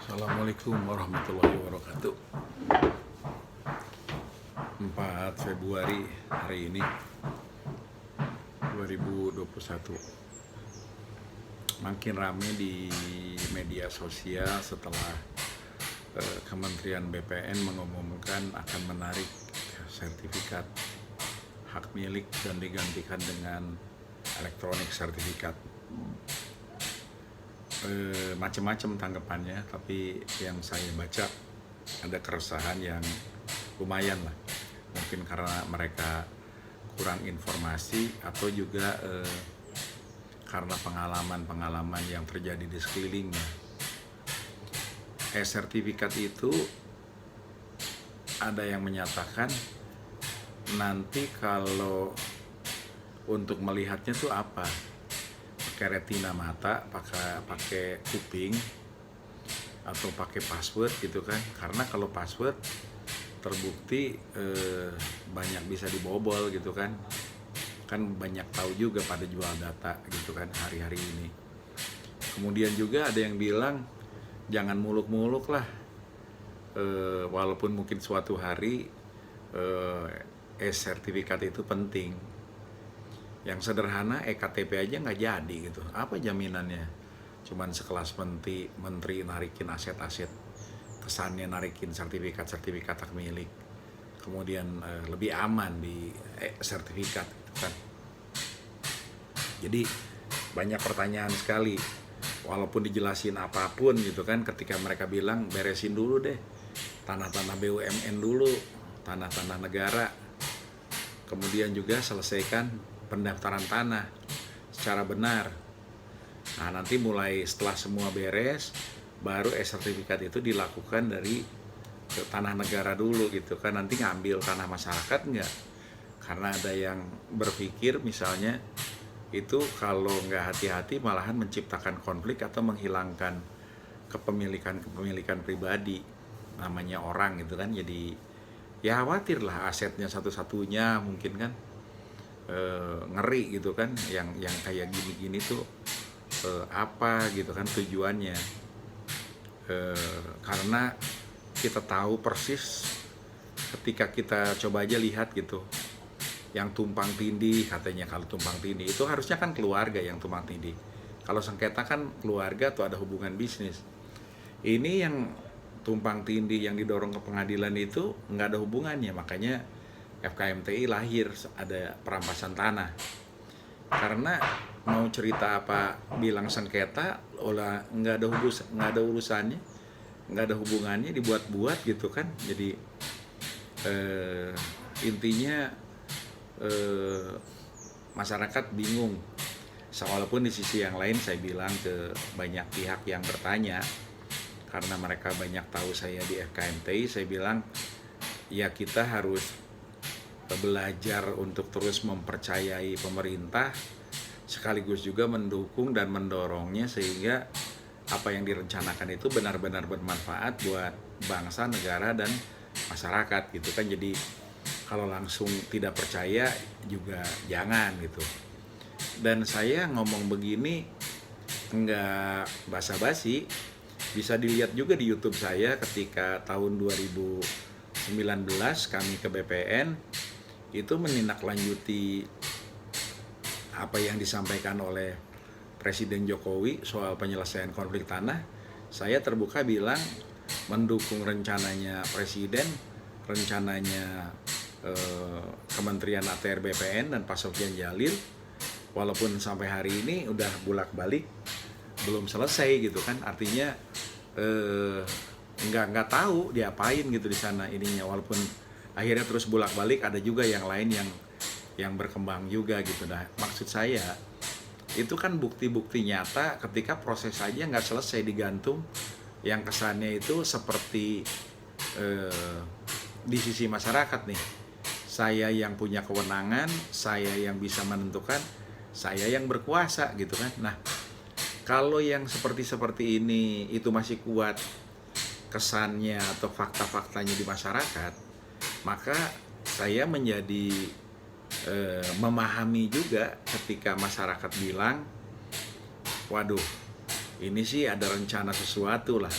Assalamualaikum warahmatullahi wabarakatuh. 4 Februari hari ini 2021. Makin rame di media sosial setelah Kementerian BPN mengumumkan akan menarik sertifikat hak milik dan digantikan dengan elektronik sertifikat. Macam-macam tanggapannya, tapi yang saya baca ada keresahan yang lumayan lah. Mungkin karena mereka kurang informasi atau juga karena pengalaman-pengalaman yang terjadi di sekelilingnya. Sertifikat itu ada yang menyatakan nanti kalau untuk melihatnya tuh apa? Pakai retina mata, pakai kuping, atau pakai password gitu kan? Karena kalau password terbukti banyak bisa dibobol gitu kan? Kan banyak tahu juga pada jual data gitu kan hari-hari ini. Kemudian juga ada yang bilang jangan muluk-muluk lah, walaupun mungkin suatu hari sertifikat itu penting. Yang sederhana KTP aja nggak jadi gitu. Apa jaminannya? Cuman sekelas menteri narikin aset-aset, kesannya narikin sertifikat hak milik. Kemudian lebih aman di sertifikat gitu kan. Jadi banyak pertanyaan sekali. Walaupun dijelasin apapun gitu kan, ketika mereka bilang beresin dulu deh tanah-tanah BUMN dulu, tanah-tanah negara. Kemudian juga selesaikan pendaftaran tanah secara benar. Nah, nanti mulai setelah semua beres, baru sertifikat itu dilakukan dari tanah negara dulu gitu kan. Nanti ngambil tanah masyarakat enggak? Karena ada yang berpikir misalnya itu kalau nggak hati-hati malahan menciptakan konflik atau menghilangkan kepemilikan pribadi, namanya orang gitu kan. Jadi ya khawatir lah asetnya satu-satunya mungkin kan. Ngeri gitu kan, yang kayak gini-gini tuh apa gitu kan tujuannya. Karena kita tahu persis ketika kita coba aja lihat gitu, yang tumpang tindih katanya. Kalau tumpang tindih itu harusnya kan keluarga yang tumpang tindih. Kalau sengketa kan keluarga atau ada hubungan bisnis. Ini yang tumpang tindih yang didorong ke pengadilan itu nggak ada hubungannya, makanya FKMTI lahir, ada perampasan tanah. Karena mau cerita apa bilang sengketa, olah nggak ada urusannya, nggak ada hubungannya, dibuat-buat gitu kan. Jadi intinya masyarakat bingung. Walaupun di sisi yang lain saya bilang ke banyak pihak yang bertanya, karena mereka banyak tahu saya di FKMTI, saya bilang ya kita harus belajar untuk terus mempercayai pemerintah, sekaligus juga mendukung dan mendorongnya sehingga apa yang direncanakan itu benar-benar bermanfaat buat bangsa, negara, dan masyarakat gitu kan. Jadi kalau langsung tidak percaya juga jangan gitu. Dan saya ngomong begini nggak basa-basi, bisa dilihat juga di YouTube saya ketika tahun 2019 kami ke BPN itu menindaklanjuti apa yang disampaikan oleh Presiden Jokowi soal penyelesaian konflik tanah. Saya terbuka bilang mendukung rencananya Presiden, rencananya Kementerian ATR BPN dan Pak Sofyan Djalil, walaupun sampai hari ini udah bolak-balik belum selesai gitu kan. Artinya nggak tahu diapain gitu di sana ininya, walaupun akhirnya terus bolak-balik. Ada juga yang lain yang berkembang juga gitu. Nah, maksud saya itu kan bukti-bukti nyata ketika proses saja nggak selesai digantung, yang kesannya itu seperti di sisi masyarakat nih, saya yang punya kewenangan, saya yang bisa menentukan, saya yang berkuasa gitu kan. Nah, kalau yang seperti ini itu masih kuat kesannya atau fakta-faktanya di masyarakat, maka saya menjadi memahami juga ketika masyarakat bilang, waduh, ini sih ada rencana sesuatu lah.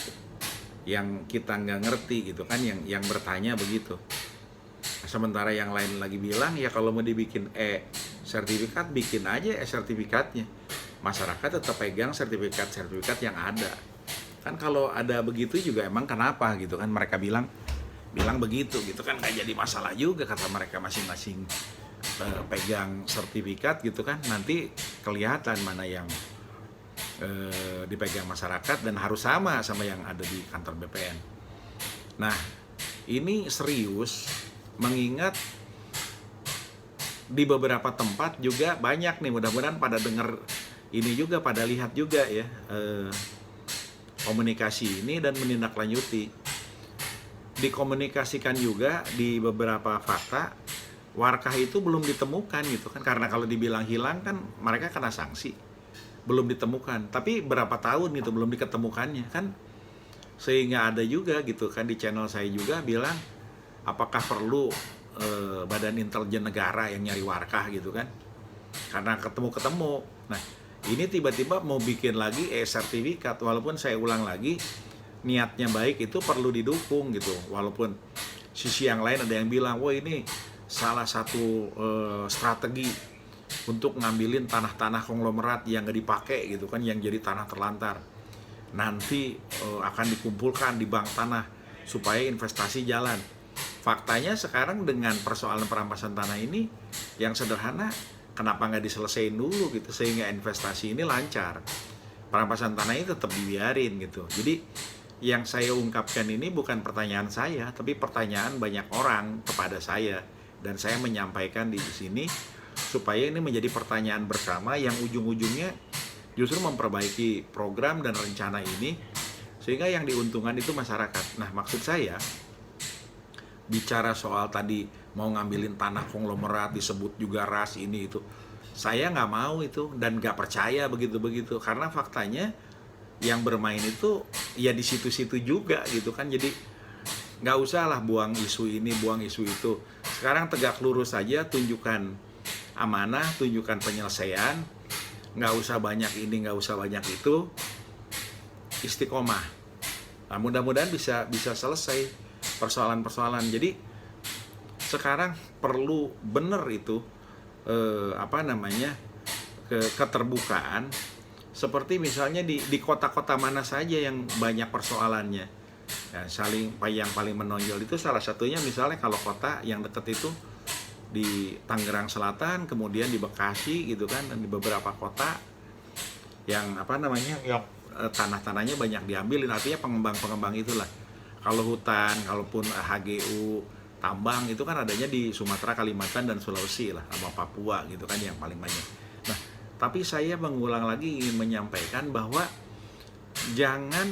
yang kita nggak ngerti gitu kan, yang bertanya begitu. Sementara yang lain lagi bilang ya kalau mau dibikin sertifikat, bikin aja sertifikatnya. Masyarakat tetap pegang sertifikat yang ada. Kan kalau ada begitu juga emang kenapa gitu kan, mereka bilang begitu gitu kan, nggak jadi masalah juga kata mereka masing-masing pegang sertifikat gitu kan, nanti kelihatan mana yang dipegang masyarakat dan harus sama yang ada di kantor BPN. Nah, ini serius mengingat di beberapa tempat juga banyak nih, mudah-mudahan pada dengar ini juga, pada lihat juga ya komunikasi ini dan menindaklanjuti. Dikomunikasikan juga di beberapa fakta, Warkah itu belum ditemukan gitu kan, karena kalau dibilang hilang kan mereka kena sanksi. Belum ditemukan, tapi berapa tahun gitu belum diketemukannya kan, sehingga ada juga gitu kan di channel saya juga bilang apakah perlu Badan Intelijen Negara yang nyari Warkah gitu kan, karena ketemu. Nah, ini tiba-tiba mau bikin lagi sertifikat, walaupun saya ulang lagi niatnya baik itu perlu didukung gitu, walaupun sisi yang lain ada yang bilang wah ini salah satu strategi untuk ngambilin tanah-tanah konglomerat yang gak dipakai gitu kan, yang jadi tanah terlantar, nanti akan dikumpulkan di bank tanah supaya investasi jalan. Faktanya sekarang dengan persoalan perampasan tanah ini yang sederhana, kenapa nggak diselesain dulu gitu sehingga investasi ini lancar, perampasan tanah ini tetap dibiarin gitu. Jadi yang saya ungkapkan ini bukan pertanyaan saya, tapi pertanyaan banyak orang kepada saya, dan saya menyampaikan di sini supaya ini menjadi pertanyaan bersama yang ujung-ujungnya justru memperbaiki program dan rencana ini sehingga yang diuntungkan itu masyarakat. Nah, maksud saya bicara soal tadi mau ngambilin tanah konglomerat disebut juga ras ini itu, saya nggak mau itu dan nggak percaya begitu karena faktanya yang bermain itu ya di situ-situ juga gitu kan. Jadi nggak usah lah buang isu ini, buang isu itu. Sekarang tegak lurus saja, tunjukkan amanah, tunjukkan penyelesaian, nggak usah banyak ini, nggak usah banyak itu, istiqomah. Nah, mudah-mudahan bisa selesai persoalan-persoalan. Jadi sekarang perlu bener itu keterbukaan, seperti misalnya di kota-kota mana saja yang banyak persoalannya ya, yang paling menonjol itu salah satunya misalnya kalau kota yang dekat itu di Tangerang Selatan, kemudian di Bekasi gitu kan, dan di beberapa kota yang yang tanah-tanahnya banyak diambil, artinya pengembang-pengembang itulah. Kalau hutan, kalaupun HGU, tambang itu kan adanya di Sumatera, Kalimantan dan Sulawesi lah, sama Papua gitu kan yang paling banyak. Nah, tapi saya mengulang lagi ingin menyampaikan bahwa jangan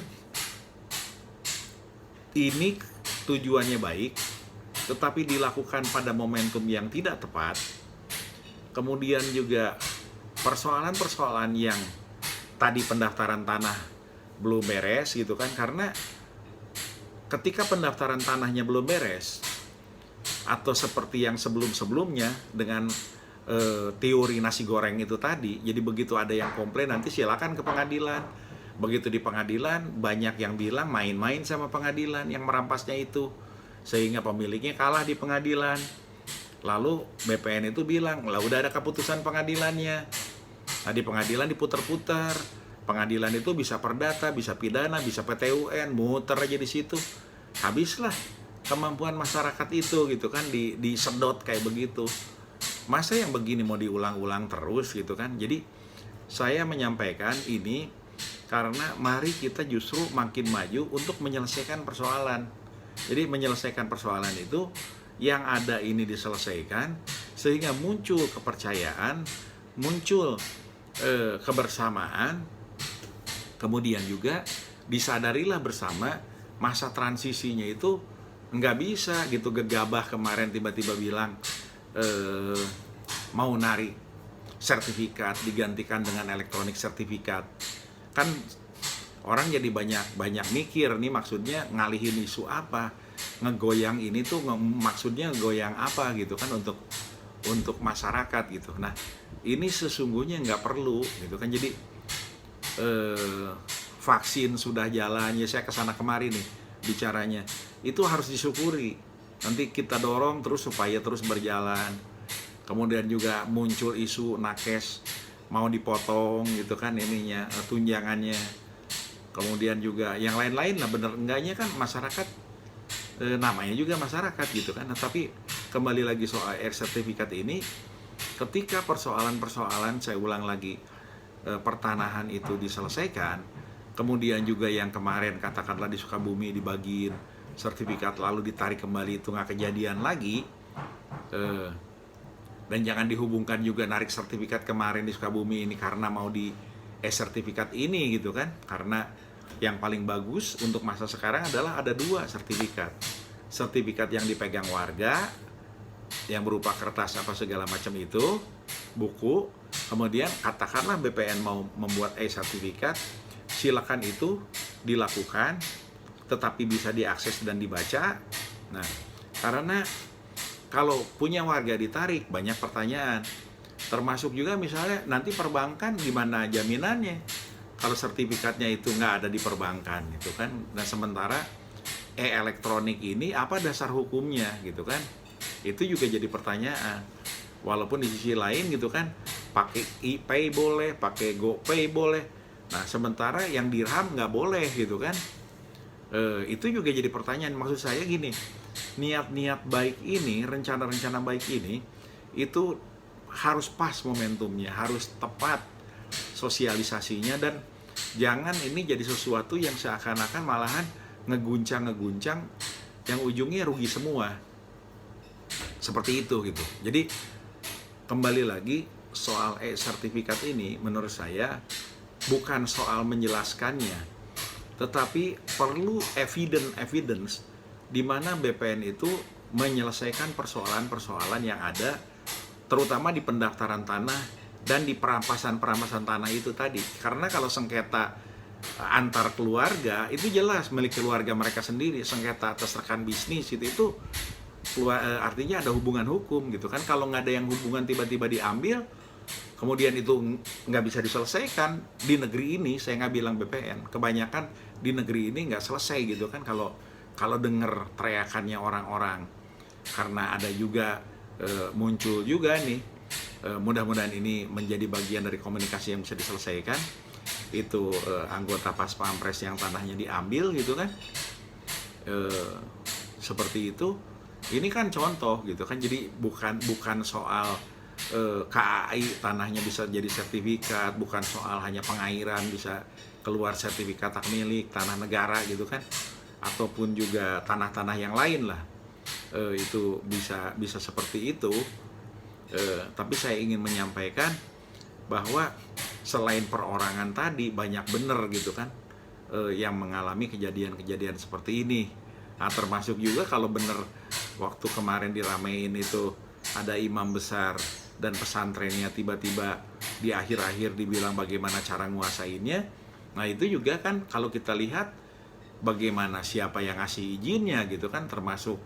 ini tujuannya baik tetapi dilakukan pada momentum yang tidak tepat. Kemudian juga persoalan-persoalan yang tadi pendaftaran tanah belum beres gitu kan, karena ketika pendaftaran tanahnya belum beres atau seperti yang sebelum-sebelumnya dengan teori nasi goreng itu tadi, jadi begitu ada yang komplain nanti silakan ke pengadilan. Begitu di pengadilan banyak yang bilang main-main sama pengadilan yang merampasnya itu, sehingga pemiliknya kalah di pengadilan. Lalu BPN itu bilang, lah udah ada keputusan pengadilannya. Nah, di pengadilan diputar-putar. Pengadilan itu bisa perdata, bisa pidana, bisa PT-UN, muter aja di situ. Habislah kemampuan masyarakat itu gitu kan, disedot kayak begitu. Masa yang begini mau diulang-ulang terus gitu kan. Jadi saya menyampaikan ini karena mari kita justru makin maju untuk menyelesaikan persoalan. Jadi menyelesaikan persoalan itu yang ada ini diselesaikan sehingga muncul kepercayaan, muncul kebersamaan, kemudian juga disadarilah bersama masa transisinya itu nggak bisa gitu gegabah kemarin tiba-tiba bilang mau narik sertifikat digantikan dengan elektronik sertifikat. Kan orang jadi banyak mikir nih maksudnya ngalihin isu apa, ngegoyang ini tuh maksudnya goyang apa gitu kan untuk masyarakat gitu. Nah, ini sesungguhnya nggak perlu gitu kan. Jadi vaksin sudah jalan, ya saya kesana kemari nih bicaranya, itu harus disyukuri. Nanti kita dorong terus supaya terus berjalan. Kemudian juga muncul isu nakes mau dipotong gitu kan ininya, tunjangannya. Kemudian juga yang lain-lain lah, bener enggaknya kan masyarakat, namanya juga masyarakat gitu kan. Nah, tapi kembali lagi soal sertifikat ini, ketika persoalan-persoalan, saya ulang lagi, pertanahan itu diselesaikan, kemudian juga yang kemarin katakanlah di Sukabumi dibagiin sertifikat lalu ditarik kembali, itu nggak kejadian lagi. Dan jangan dihubungkan juga narik sertifikat kemarin di Sukabumi ini karena mau di sertifikat ini gitu kan. Karena yang paling bagus untuk masa sekarang adalah ada 2 sertifikat. Sertifikat yang dipegang warga yang berupa kertas apa segala macam itu, buku. Kemudian katakanlah BPN mau membuat sertifikat, silakan itu dilakukan, tetapi bisa diakses dan dibaca. Nah, karena kalau punya warga ditarik, banyak pertanyaan. Termasuk juga misalnya nanti perbankan gimana jaminannya kalau sertifikatnya itu nggak ada di perbankan gitu kan. Nah, sementara elektronik ini apa dasar hukumnya gitu kan, itu juga jadi pertanyaan. Walaupun di sisi lain gitu kan, pakai e-pay boleh, pakai GoPay boleh. Nah, sementara yang dirham nggak boleh gitu kan. Itu juga jadi pertanyaan. Maksud saya gini, niat-niat baik ini, rencana-rencana baik ini, itu harus pas momentumnya, harus tepat sosialisasinya, dan jangan ini jadi sesuatu yang seakan-akan malahan ngeguncang yang ujungnya rugi semua. Seperti itu gitu. Jadi kembali lagi soal sertifikat ini menurut saya bukan soal menjelaskannya, tetapi perlu evidence di mana BPN itu menyelesaikan persoalan-persoalan yang ada, terutama di pendaftaran tanah dan di perampasan tanah itu tadi. Karena kalau sengketa antar keluarga itu jelas milik keluarga mereka sendiri. Sengketa atas rekan bisnis itu artinya ada hubungan hukum gitu kan. Kalau nggak ada yang hubungan tiba-tiba diambil, kemudian itu nggak bisa diselesaikan di negeri ini. Saya nggak bilang BPN, kebanyakan di negeri ini nggak selesai gitu kan kalau dengar teriakannya orang-orang. Karena ada juga muncul juga nih, mudah-mudahan ini menjadi bagian dari komunikasi yang bisa diselesaikan, itu anggota Pas Pampres yang tanahnya diambil gitu kan, seperti itu. Ini kan contoh gitu kan, jadi bukan soal KAI tanahnya bisa jadi sertifikat, bukan soal hanya pengairan bisa keluar sertifikat hak milik tanah negara gitu kan, ataupun juga tanah-tanah yang lain lah, itu bisa seperti itu. Tapi saya ingin menyampaikan bahwa selain perorangan tadi banyak bener gitu kan yang mengalami kejadian-kejadian seperti ini. Nah, termasuk juga kalau bener waktu kemarin diramein itu ada imam besar dan pesantrennya tiba-tiba di akhir-akhir dibilang bagaimana cara nguasainnya. Nah, itu juga kan kalau kita lihat bagaimana siapa yang ngasih izinnya gitu kan, termasuk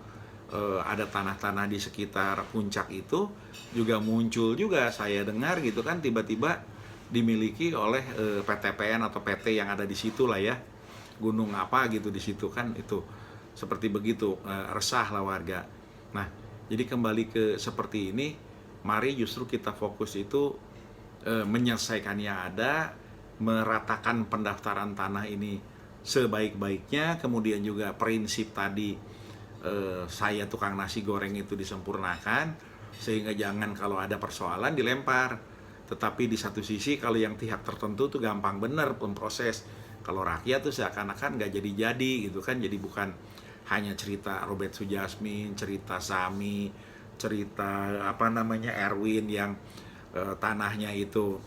ada tanah-tanah di sekitar puncak itu juga muncul juga saya dengar gitu kan, tiba-tiba dimiliki oleh PTPN atau PT yang ada di situ lah ya, gunung apa gitu di situ kan, itu seperti begitu, resah lah warga. Nah, jadi kembali ke seperti ini, mari justru kita fokus itu menyelesaikan yang ada, meratakan pendaftaran tanah ini sebaik-baiknya, kemudian juga prinsip tadi saya tukang nasi goreng itu disempurnakan, sehingga jangan kalau ada persoalan dilempar, tetapi di satu sisi kalau yang pihak tertentu tuh gampang bener memproses, kalau rakyat tuh seakan-akan nggak jadi gitu kan. Jadi bukan hanya cerita Robert Sujasmin, cerita Sami, cerita Erwin yang tanahnya itu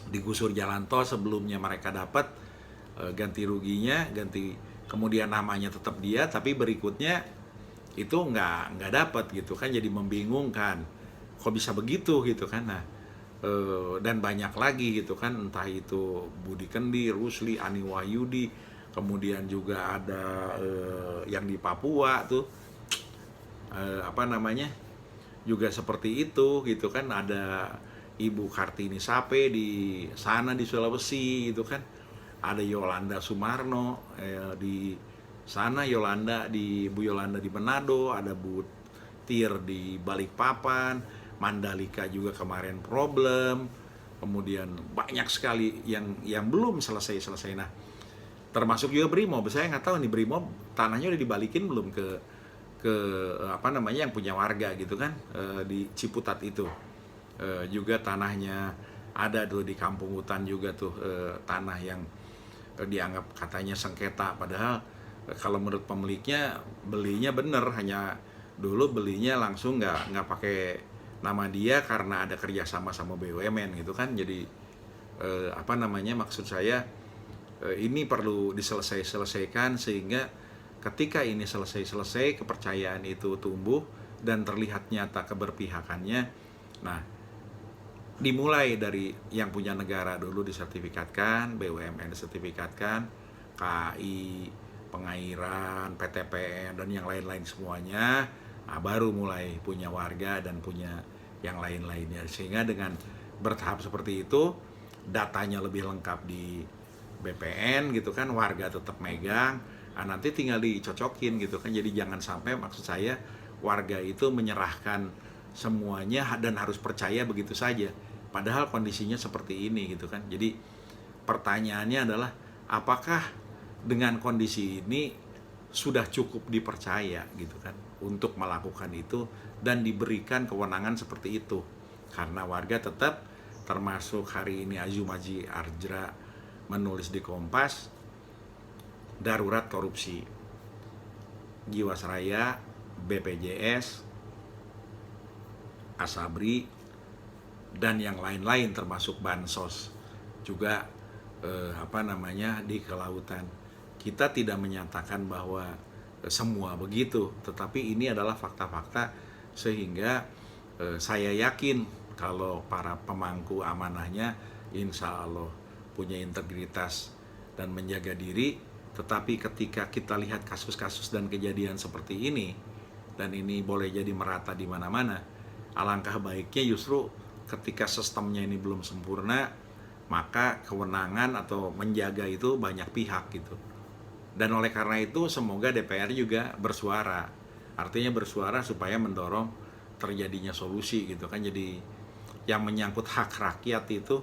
digusur jalan tol sebelumnya mereka dapat ganti ruginya, kemudian namanya tetap dia, tapi berikutnya itu nggak dapat gitu kan. Jadi membingungkan, kok bisa begitu gitu kan. Nah, dan banyak lagi gitu kan, entah itu Budi Kendi, Rusli, Ani Wahyudi, kemudian juga ada yang di Papua tuh juga seperti itu gitu kan, ada Ibu Kartini Sape di sana di Sulawesi gitu kan, ada Yolanda Sumarno di sana, Bu Yolanda di Manado, ada Bu Tir di Balikpapan, Mandalika juga kemarin problem, kemudian banyak sekali yang belum selesai. Nah, termasuk juga Brimob. Saya nggak tahu nih Brimob tanahnya udah dibalikin belum ke apa namanya yang punya warga gitu kan, di Ciputat itu. Juga tanahnya ada tuh di Kampung Hutan juga tuh, tanah yang dianggap katanya sengketa, padahal kalau menurut pemiliknya belinya bener, hanya dulu belinya langsung nggak pakai nama dia karena ada kerjasama sama BUMN gitu kan. Jadi apa namanya, maksud saya ini perlu diselesaikan sehingga ketika ini selesai kepercayaan itu tumbuh dan terlihat nyata keberpihakannya. Nah, dimulai dari yang punya negara dulu disertifikatkan, BUMN disertifikatkan, KAI, pengairan, PTPN, dan yang lain-lain semuanya. Nah, baru mulai punya warga dan punya yang lain-lainnya. Sehingga dengan bertahap seperti itu, datanya lebih lengkap di BPN gitu kan, warga tetap megang. Nah, nanti tinggal dicocokin gitu kan. Jadi jangan sampai, maksud saya, warga itu menyerahkan semuanya dan harus percaya begitu saja, padahal kondisinya seperti ini gitu kan. Jadi pertanyaannya adalah, apakah dengan kondisi ini sudah cukup dipercaya gitu kan untuk melakukan itu dan diberikan kewenangan seperti itu. Karena warga tetap, termasuk hari ini Azumaji Arjra menulis di Kompas, darurat korupsi, Jiwasraya, BPJS, Asabri, dan yang lain-lain termasuk bansos juga di kelautan. Kita tidak menyatakan bahwa semua begitu, tetapi ini adalah fakta-fakta sehingga saya yakin kalau para pemangku amanahnya insya Allah punya integritas dan menjaga diri. Tetapi ketika kita lihat kasus-kasus dan kejadian seperti ini, dan ini boleh jadi merata di mana-mana, alangkah baiknya justru ketika sistemnya ini belum sempurna, maka kewenangan atau menjaga itu banyak pihak gitu. Dan oleh karena itu semoga DPR juga bersuara. Artinya bersuara supaya mendorong terjadinya solusi gitu kan. Jadi yang menyangkut hak rakyat itu,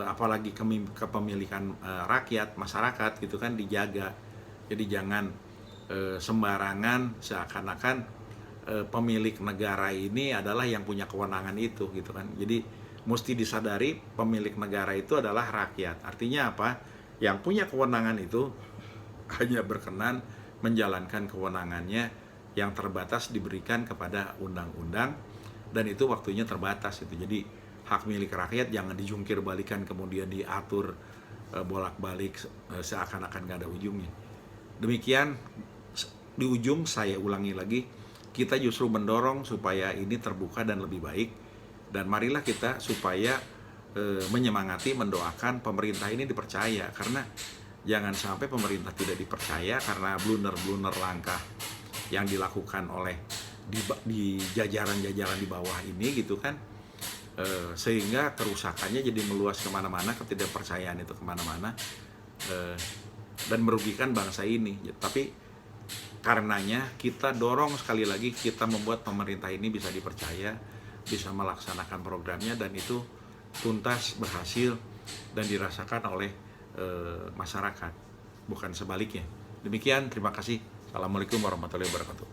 apalagi kepemilikan rakyat, masyarakat gitu kan, dijaga. Jadi jangan sembarangan seakan-akan pemilik negara ini adalah yang punya kewenangan itu gitu kan. Jadi mesti disadari pemilik negara itu adalah rakyat. Artinya apa? Yang punya kewenangan itu hanya berkenan menjalankan kewenangannya yang terbatas diberikan kepada undang-undang, dan itu waktunya terbatas itu. Jadi hak milik rakyat jangan dijungkir balikan kemudian diatur bolak-balik seakan-akan gak ada ujungnya. Demikian, di ujung saya ulangi lagi, kita justru mendorong supaya ini terbuka dan lebih baik, dan marilah kita supaya menyemangati, mendoakan pemerintah ini dipercaya, karena jangan sampai pemerintah tidak dipercaya karena blunder-blunder langkah yang dilakukan oleh di jajaran-jajaran di bawah ini gitu kan, sehingga kerusakannya jadi meluas kemana-mana, ketidakpercayaan itu kemana-mana, dan merugikan bangsa ini. Tapi karenanya kita dorong sekali lagi, kita membuat pemerintah ini bisa dipercaya, bisa melaksanakan programnya, dan itu tuntas, berhasil, dan dirasakan oleh masyarakat, bukan sebaliknya. Demikian, terima kasih. Assalamualaikum warahmatullahi wabarakatuh.